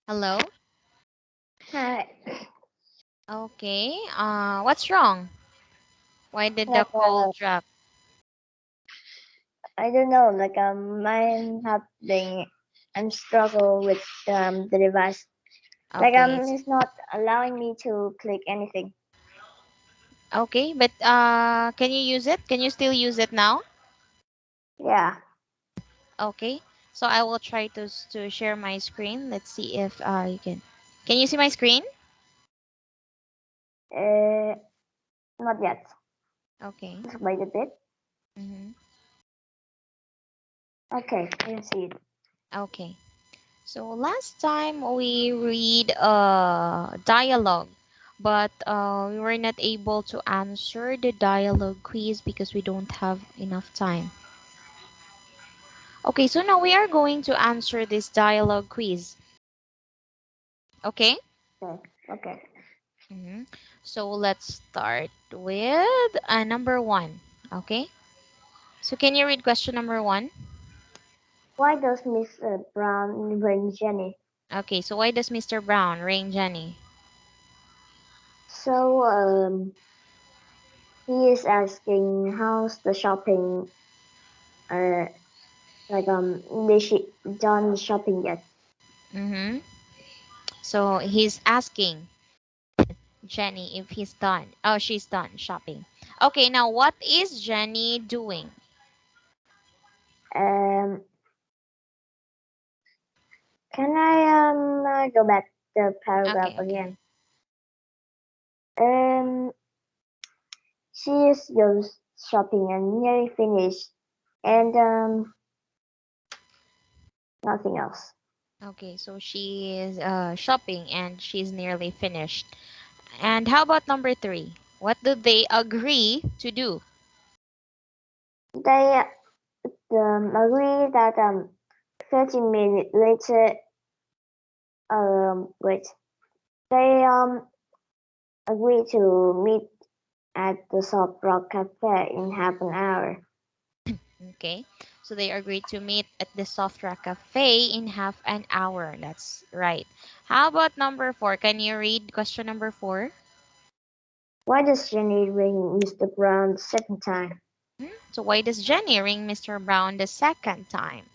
Hello? Hi. Okay. What's wrong? Why did the Like call drop? I don't know. I'm struggle with the device. Okay. It's not allowing me to click anything. Okay, but can you use it? Can you still use it now? Yeah. Okay. So I will try to share my screen. Let's see if you can. Can you see my screen? Uh, Not yet. Okay. Just wait a bit. Mm-hmm. Okay, I can see it. Okay. So last time we read dialogue, but we were not able to answer the dialogue quiz because we don't have enough time. Okay, so now we are going to answer this dialogue quiz. Okay? Okay. Okay. hmm So let's start with number one. Okay? So can you read question number one? Why does Mr. Brown ring Jenny? Okay, so why does Mr. Brown ring Jenny? So he is asking how's the shopping. Uh, they she done the shopping yet? Mm-hmm. So he's asking Jenny if he's done. Oh, she's done shopping. Okay, now what is Jenny doing? Um, can I go back the paragraph Okay, okay. again? Um, she is just shopping and nearly finished, and nothing else. Okay, so she is shopping and she's nearly finished. And how about number three? What do they agree to do? They agree that 30 minutes later, wait, they agree to meet at the Soft Rock Cafe in half an hour. Okay, so they agreed to meet at the Soft Rock Cafe in half an hour. That's right. How about number four? Can you read question number four? Why does Jenny ring Mr. Brown the second time? So why does Jenny ring Mr. Brown the second time?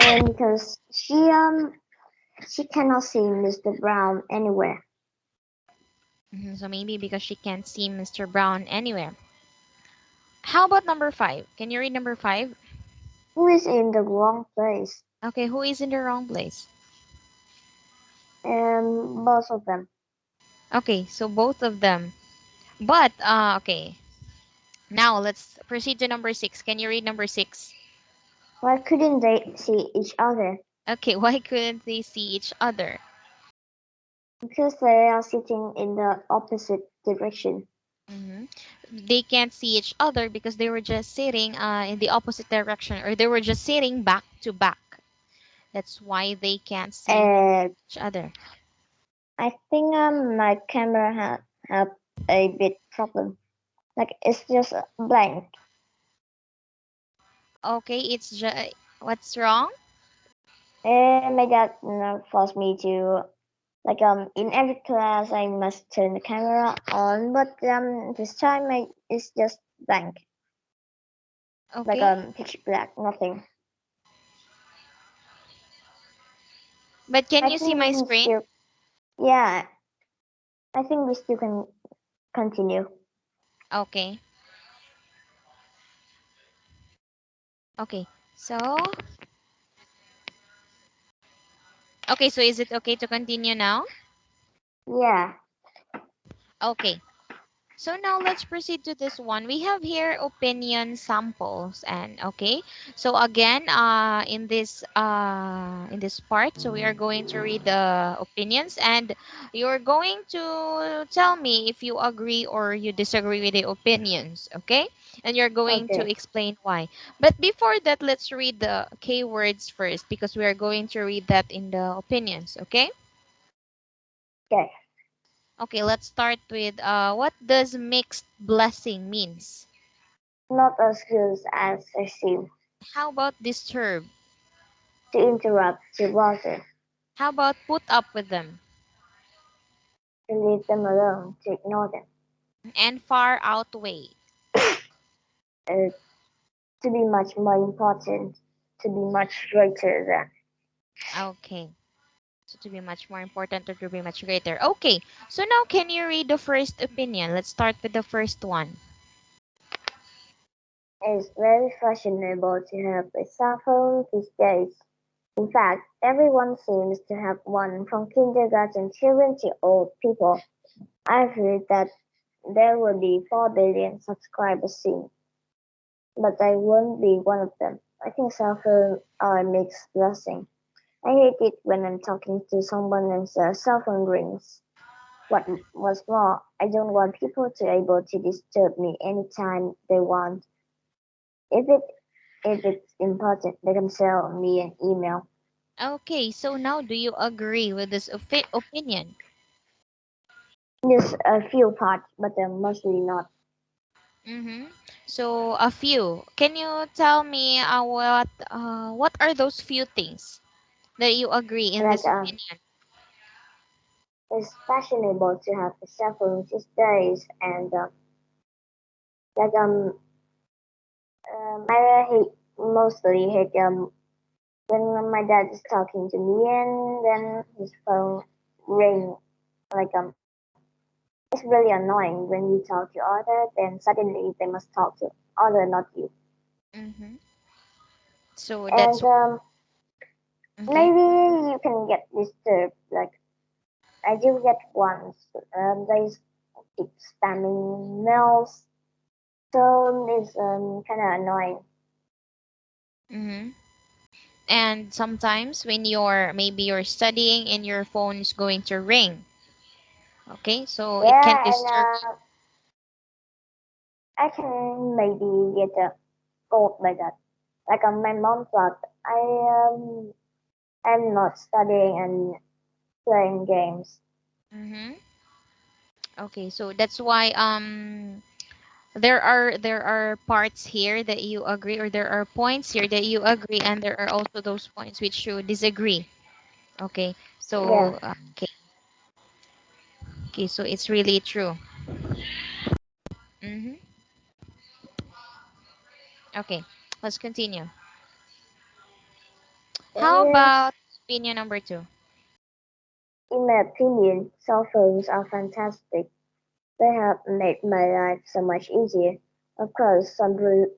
And because she cannot see Mr. Brown anywhere. So maybe because she can't see Mr. Brown anywhere. How about number five? Can you read number five? Who is in the wrong place? Okay, who is in the wrong place? Both of them. Okay, so both of them. But okay. Now let's proceed to number six. Can you read number six? Why couldn't they see each other? Okay, why couldn't they see each other? Because they are sitting in the opposite direction. hmm They can't see each other because they were just sitting in the opposite direction, or they were just sitting back to back. That's why they can't see And each other. I think my camera have a bit problem. Like it's just blank. Okay, it's just what's wrong? And my dad forced me to in every class I must turn the camera on, but this time it's just blank. Okay, Pitch black, nothing. but can I you see think we my can screen? still, yeah, I think we still can continue. Okay, okay. So, okay, so is it okay to continue now? Yeah. Okay. So now let's proceed to this one. We have here opinion samples and okay. So again, in this part, so we are going to read the opinions and you're going to tell me if you agree or you disagree with the opinions, okay? And you're going to Okay. explain why. But before that, let's read the keywords first because we are going to read that in the opinions, okay? Okay. Okay, let's start with what does mixed blessing means? Not as good as I seem How about disturb? to interrupt the water. How about put up with them? to leave them alone, to ignore them, And far outweigh. uh, to be much more important, to be much greater than. Okay. So to be much more important or to be much greater. Okay. So now can you read the first opinion? Let's start with the first one. It's very fashionable to have a cell phone these days. In fact, everyone seems to have one, from kindergarten children to old people. I've heard that there will be 4 billion subscribers soon, but I won't be one of them. I think cell phones are a mixed blessing. I hate it when I'm talking to someone and the cell phone rings. What's more, I don't want people to able to disturb me anytime they want. If it if it's important, they can send me an email. Okay. So now do you agree with this opinion? Just a few parts, but mostly not. Mm-hmm. So a few. Can you tell me what are those few things that you agree in Like this opinion? it's fashionable to have a cell phone these days, and like I hate mostly hate when my dad is talking to me and then his phone ring like it's really annoying when you talk to other, then suddenly they must talk to other, not you. Mm-hmm. So And that's okay. maybe you can get disturbed. Like I do get once. They keep spamming mails, so it's kind of annoying. Mm-hmm. And sometimes when you're studying and your phone is going to ring, okay, so it can Yeah, and disturb. I can maybe get scolded by that. Like my mom thought I'm not studying and playing games. Mm-hmm. Okay, so that's why there are parts here that you agree, or there are points here that you agree, and there are also those points which you disagree. Okay, Yeah. so okay, so it's really true. Mm-hmm. Okay, let's continue. How Yes. about opinion number two? In my opinion, cell phones are fantastic. They have made my life so much easier. Of course, some rude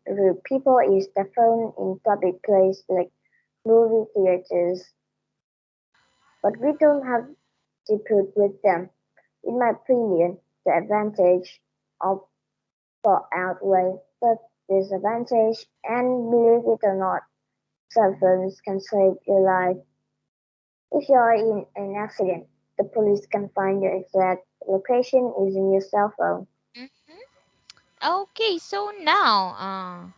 people use their phone in public places like movie theaters, but we don't have to put with them. In my opinion, the advantage of far outweigh the disadvantage, and believe it or not, cell phones can save your life. If you are in an accident, the police can find your exact location using your cell phone. Mm-hmm. Okay, so now,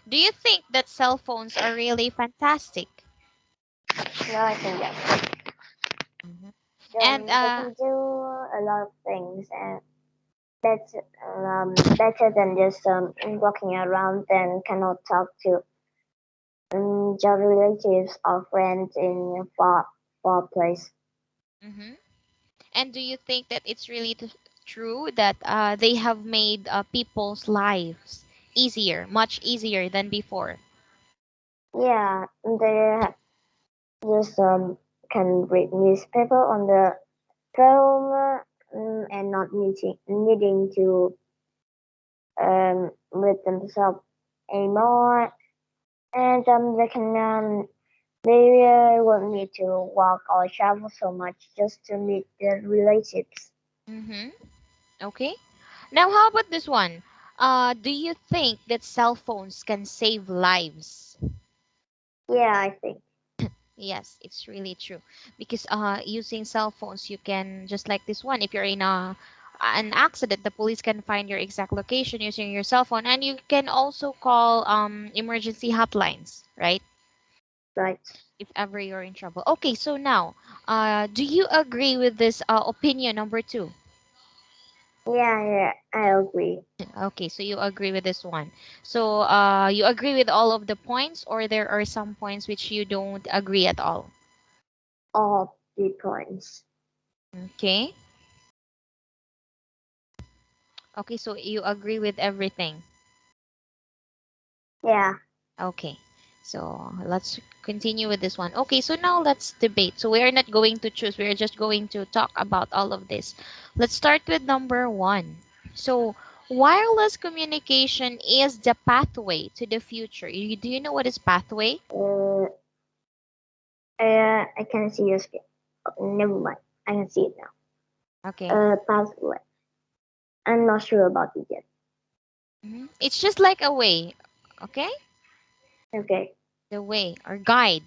do you think that cell phones are really fantastic? No, I think yes. Mhm. And They can do a lot of things, and that's better than just walking around and cannot talk to your relatives or friends in a far place. mhm. And do you think that it's really true that they have made people's lives easier, much easier than before? Yeah, they just can read newspaper on the phone and not needing to read themselves anymore, and they won't need to walk or travel so much just to meet their relatives. Mm-hmm. Okay. Now, how about this one? Do you think that cell phones can save lives? Yeah, I think. Yes, it's really true. Because using cell phones, you can just like this one. If you're in an accident, the police can find your exact location using your cell phone, and you can also call emergency hotlines, right? Right. If ever you're in trouble. Okay, so now, do you agree with this opinion number two? Yeah, yeah, I agree. Okay, so you agree with this one. So you agree with all of the points, or there are some points which you don't agree at all? all the points. Okay. Okay, so you agree with everything. Yeah. Okay. So let's continue with this one. Okay, so now let's debate. So we are not going to choose. We are just going to talk about all of this. Let's start with number one. So wireless communication is the pathway to the future. Do you know what is pathway? Uh, I can see your screen. Oh, never mind. I can see it now. Okay. Password. I'm not sure about it yet. It's just like a way, okay? Okay. The way or guide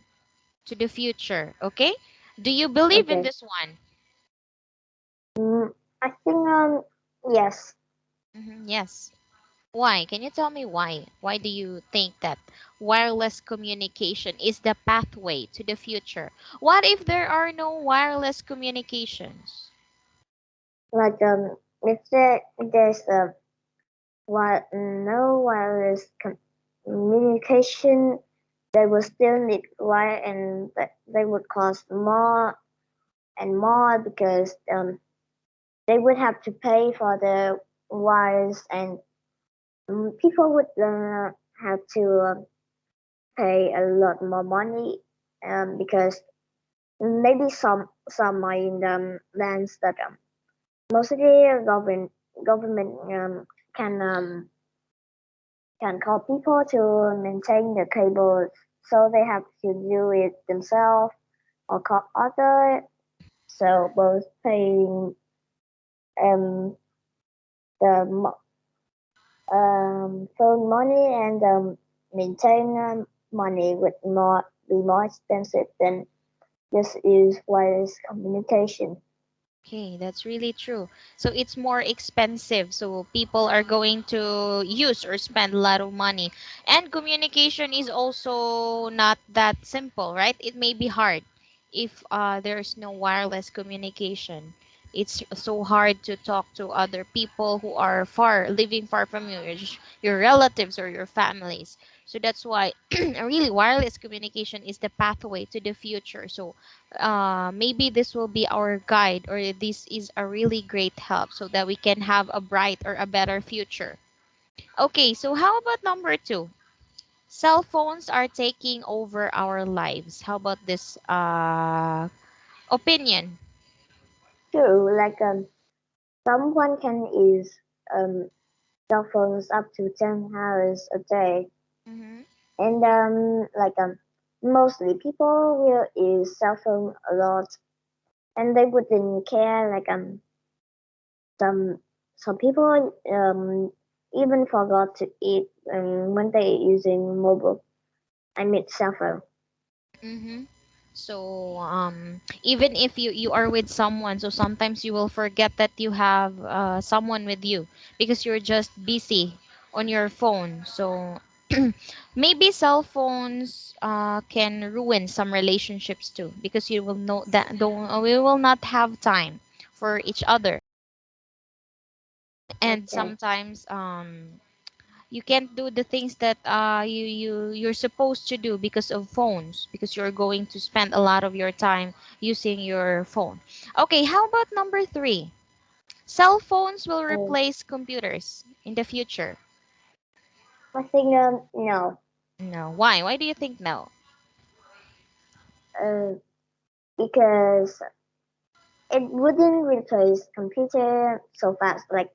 to the future, okay? Do you believe in Okay. this one? I think yes. Yes. Why? Can you tell me why? Why do you think that wireless communication is the pathway to the future? What if there are no wireless communications? Like if there's a no wireless communication, they will still need wire, and they would cost more and more because they would have to pay for the wires, and people would have to pay a lot more money because maybe some are in the lands that mostly government can can call people to maintain the cables, so they have to do it themselves or call other. So both paying um, the phone money and maintain money would more be more expensive than just use wireless communication. Okay, that's really true. So it's more expensive. So people are going to use or spend a lot of money. And communication is also not that simple, right? It may be hard if there's no wireless communication. It's so hard to talk to other people who are far, living far from you, your relatives or your families. So that's why really wireless communication is the pathway to the future. So maybe this will be our guide, or this is a really great help so that we can have a bright or a better future. Okay, so how about number two? Cell phones are taking over our lives. How about this opinion? True, like someone can use um, cell phones up to 10 hours a day, Mm-hmm. and mostly people will use cell phone a lot, and they wouldn't care. Like some some people even forgot to eat when they using mobile. I mean cell phone. Mm-hmm. So even if you are with someone, so sometimes you will forget that you have someone with you because you're just busy on your phone. So maybe cell phones can ruin some relationships too because you will know that don't we will not have time for each other, and Okay. sometimes you can't do the things that you're supposed to do because of phones, because you're going to spend a lot of your time using your phone. Okay, how about number three? Cell phones will Uh, replace computers in the future. I think no, No. Why do you think no? uh, because it wouldn't replace computer so fast. Like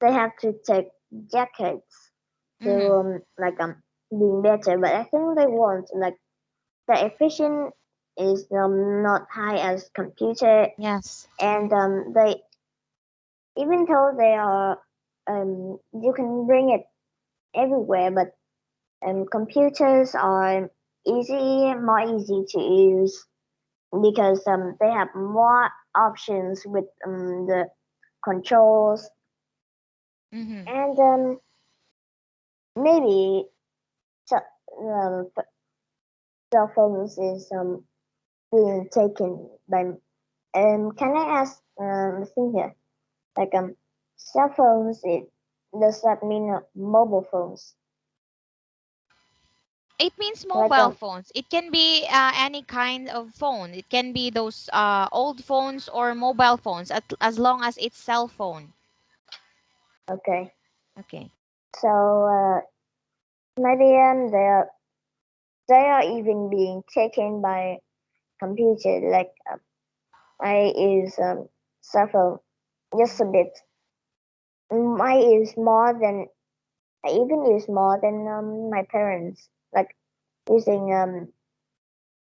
they have to take decades to Mm-hmm. being better, but I think they won't. Like the efficient is not high as computer, Yes. and they even though they are you can bring it everywhere, but computers are more easy to use because they have more options with the controls, Mm-hmm. and maybe so, cell phones is being taken by. Can I ask a thing here? Like cell phones, it does that mean mobile phones? It means Like mobile phones. It can be any kind of phone. It can be those old phones or mobile phones, as long as it's cell phone. okay. Okay. So maybe they are even being taken by computer. Like I use cell phone just a bit. I use more than I even use more than my parents. Like using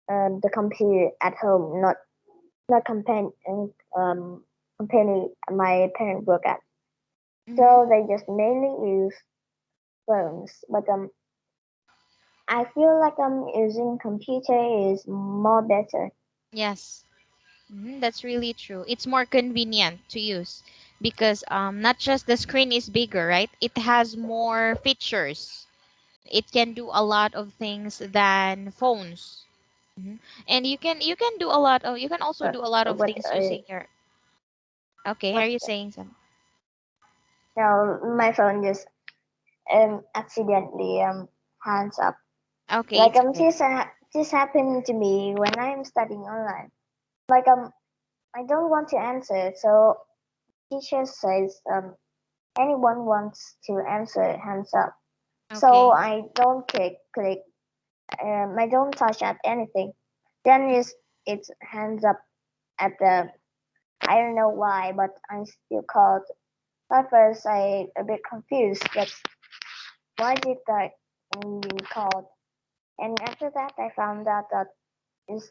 the computer at home, not company my parents work at. Mm-hmm. So they just mainly use phones. But I feel like using computer is more better. Yes. That's really true. It's more convenient to use because not just the screen is bigger, right? It has more features. It can do a lot of things than phones. Mhm. And you can do a lot of you can also But do a lot of what things using your. Okay, are what you saying something? now my phone just accidentally hands up. Okay, Like it's okay. this happened to me when I'm studying online. Like I don't want to answer, so teacher says anyone wants to answer hands up. So Okay. I don't click. I don't touch at anything. Then it's hands up at the. I don't know why, but I'm still called. At first, I a bit confused. That's why did that being called? And after that, I found out that is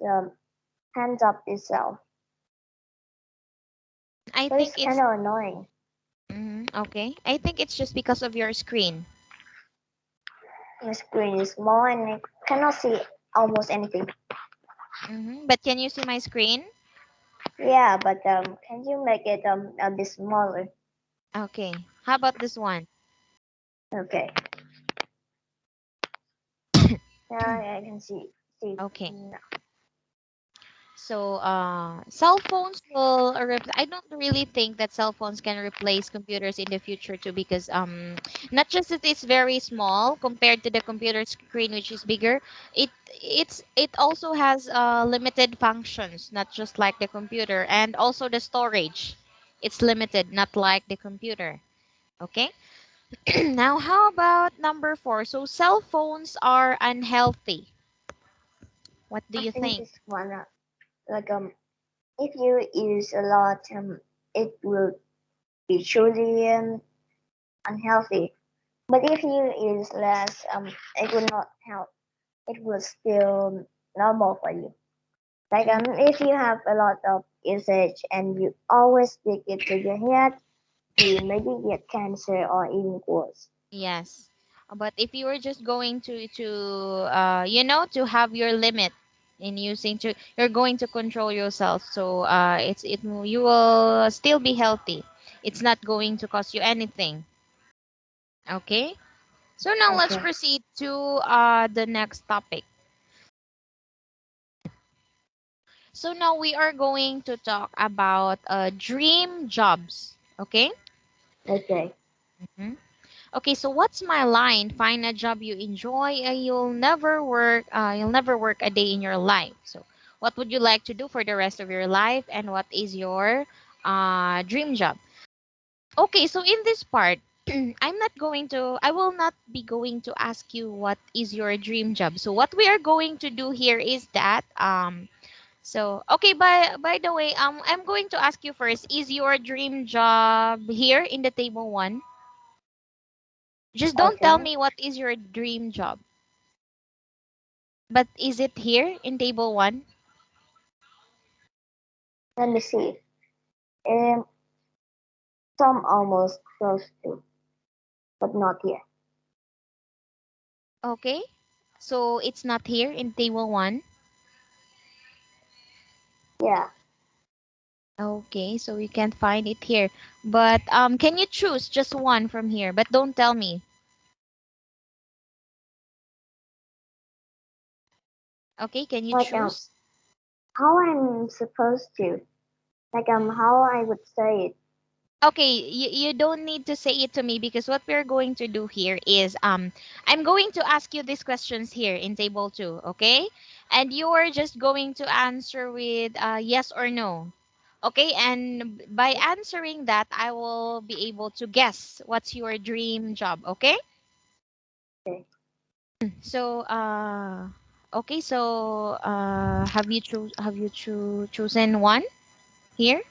hands up itself. I So it's think kind it's of annoying. okay. I think it's just because of your screen. My screen is small and I cannot see almost anything. But can you see my screen? Yeah, but can you make it a bit smaller? Okay. How about this one? Okay. Yeah, I can see. Okay. No. So, cell phones will. I don't really think that cell phones can replace computers in the future too, because not just that it's very small compared to the computer screen, which is bigger. It also has limited functions, not just like the computer, and also the storage. It's limited, not like the computer. Okay. Now, how about number four? So, cell phones are unhealthy. What do I you think think? this one like if you use a lot it will be truly unhealthy. But if you use less it will not help. It will still normal for you. Like if you have a lot of usage and you always stick it to your head, you maybe get cancer or even worse. Yes. But if you were just going to have your limit in using to you're going to control yourself. So you will still be healthy. It's not going to cost you anything. Okay? So now let's Okay. proceed to the next topic. So now we are going to talk about dream jobs. Okay? Okay. Mhm. Okay, so what's my line? Find a job you enjoy. You'll never work a day in your life. So, what would you like to do for the rest of your life, and what is your dream job? Okay, so in this part, I will not be going to ask you what is your dream job. So, what we are going to do here is that okay, by the way, I'm going to ask you first, is your dream job here in the table one? Just don't tell Okay. me what is your dream job. But is it here in table one? Let me see. Um, some almost close to, but not yet. Okay. So it's not here in table one. Yeah. Okay, so we can't find it here. But can you choose just one from here? But don't tell me. Okay, can you Like choose? how I'm supposed to. Like how I would say it. Okay, you don't need to say it to me because what we're going to do here is I'm going to ask you these questions here in table 2, okay? And you are just going to answer with yes or no. Okay? And by answering that, I will be able to guess what's your dream job, okay? Okay. So okay, so chosen one here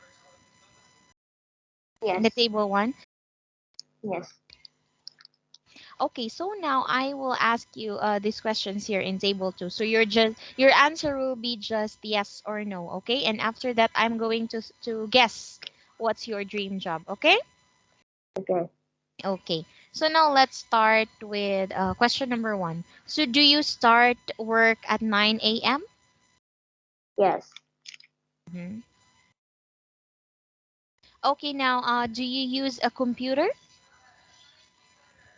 in the Yes. table 1? Yes. Okay, so now I will ask you these questions here in table 2. So your answer will be just yes or no, okay? And after that, I'm going to guess what's your dream job, okay? Okay. Okay. So now let's start with question number 1. So do you start work at 9 a.m.? Yes. Hmm. Okay, now do you use a computer?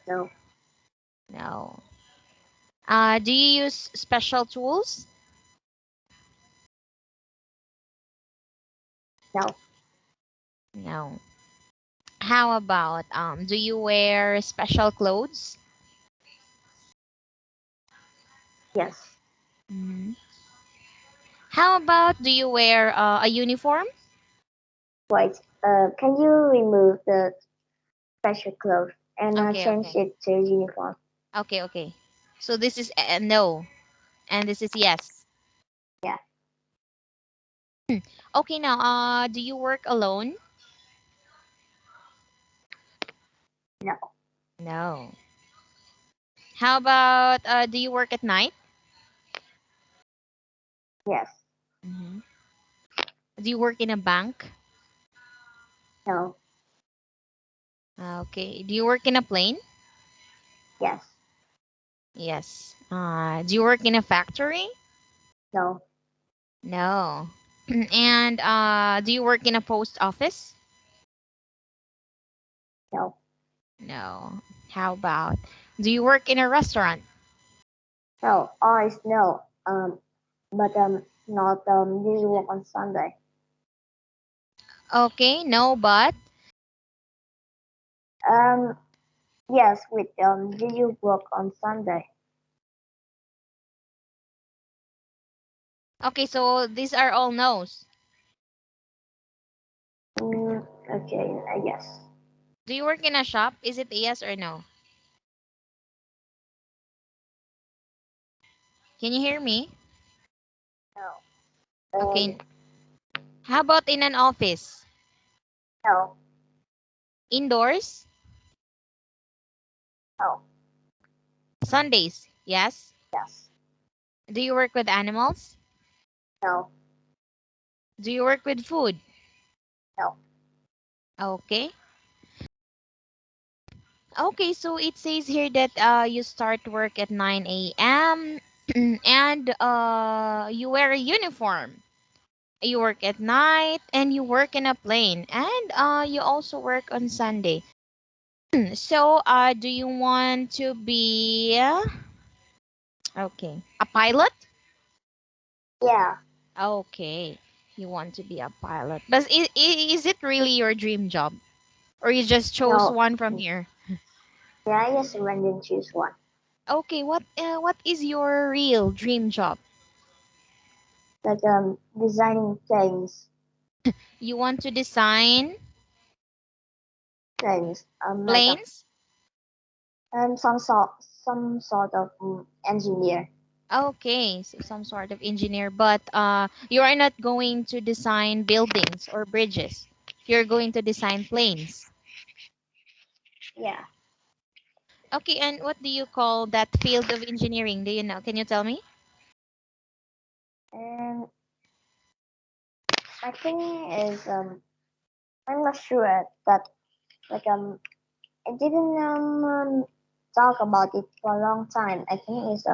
No. No. Do you use special tools? No. No. How about do you wear special clothes? Yes. Mhm. How about do you wear a uniform? Wait. Can you remove the special clothes and Okay, change okay. it to uniform? Okay, okay. So this is no, and this is yes. Yeah. Okay, now do you work alone? No. No. How about do you work at night? Yes. Hmm. Do you work in a bank? No. Okay. Do you work in a plane? Yes. Yes. Do you work in a factory? No. No. And do you work in a post office? No. No. How about do you work in a restaurant? No. Always no. But not usually work on Sunday. Okay, no, but Um, yes, with do you work on Sunday? okay, so these are all no's. Okay, I guess. Do you work in a shop? Is it a yes or no? Can you hear me? No. Okay. How about in an office? No. Indoors? No. Sundays? Yes. Yes. Do you work with animals? No. Do you work with food? No. Okay. Okay, so it says here that you start work at 9 a.m. and you wear a uniform. You work at night and you work in a plane and you also work on Sunday. So, do you want to be okay, a pilot? Yeah. Okay, you want to be a pilot. But is it really your dream job, or you just chose No. one from here? Yeah, I just random choose one. Okay, what is your real dream job? Like designing You want to design things like planes? some sort of engineer. Okay, so some sort of engineer, but you are not going to design buildings or bridges. You're going to design planes. Yeah. Okay, and what do you call that field of engineering? Do you know? Can you tell me? And I think is I'm not sure that like I didn't talk about it for a long time. I think it's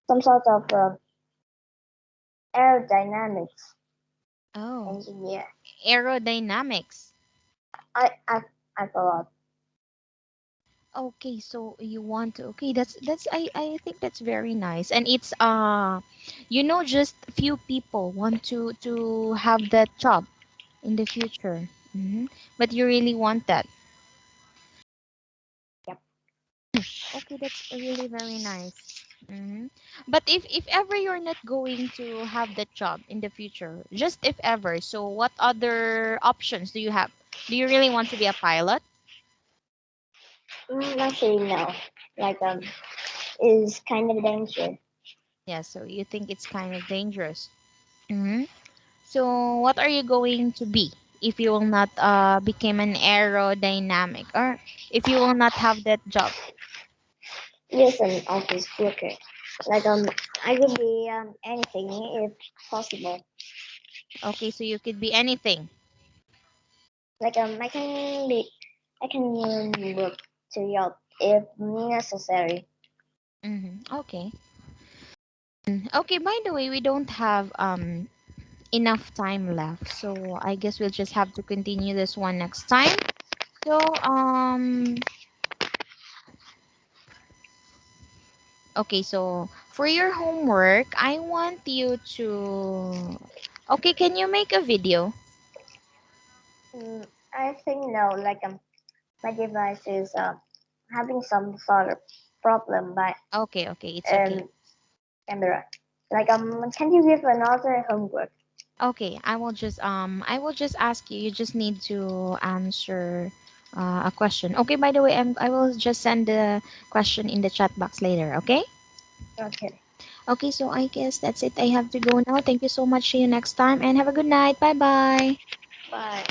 some sort of aerodynamics Oh, engineer. aerodynamics. I I I forgot. Okay, so you want to, okay, that's I think that's very nice. And it's just few people want to have that job in the future. Hmm. But you really want that. Yep. Okay, that's really very nice. Hmm. But if ever you're not going to have that job in the future, just if ever, so what other options do you have? Do you really want to be a pilot? Actually, no. Like is kind of dangerous. Yeah, so you think it's kind of dangerous. Hmm. So what are you going to be if you will not become an aerodynamic, or if you will not have that job? Yes, an office worker. Like I could be anything if possible. Okay, so you could be anything. Like I can work to yacht if necessary. Okay. Okay, by the way, we don't have enough time left, so I guess we'll just have to continue this one next time. So okay, so for your homework, I want you to, okay, can you make a video? I think no. Like my device is having some sort of problem by Okay, okay, it's okay. um camera. Like can you give another homework? Okay, I will just ask you. You just need to answer a question. Okay, by the way, I will just send the question in the chat box later, okay? Okay. Okay, so I guess that's it. I have to go now. Thank you so much. See you next time and have a good night. Bye bye. Bye.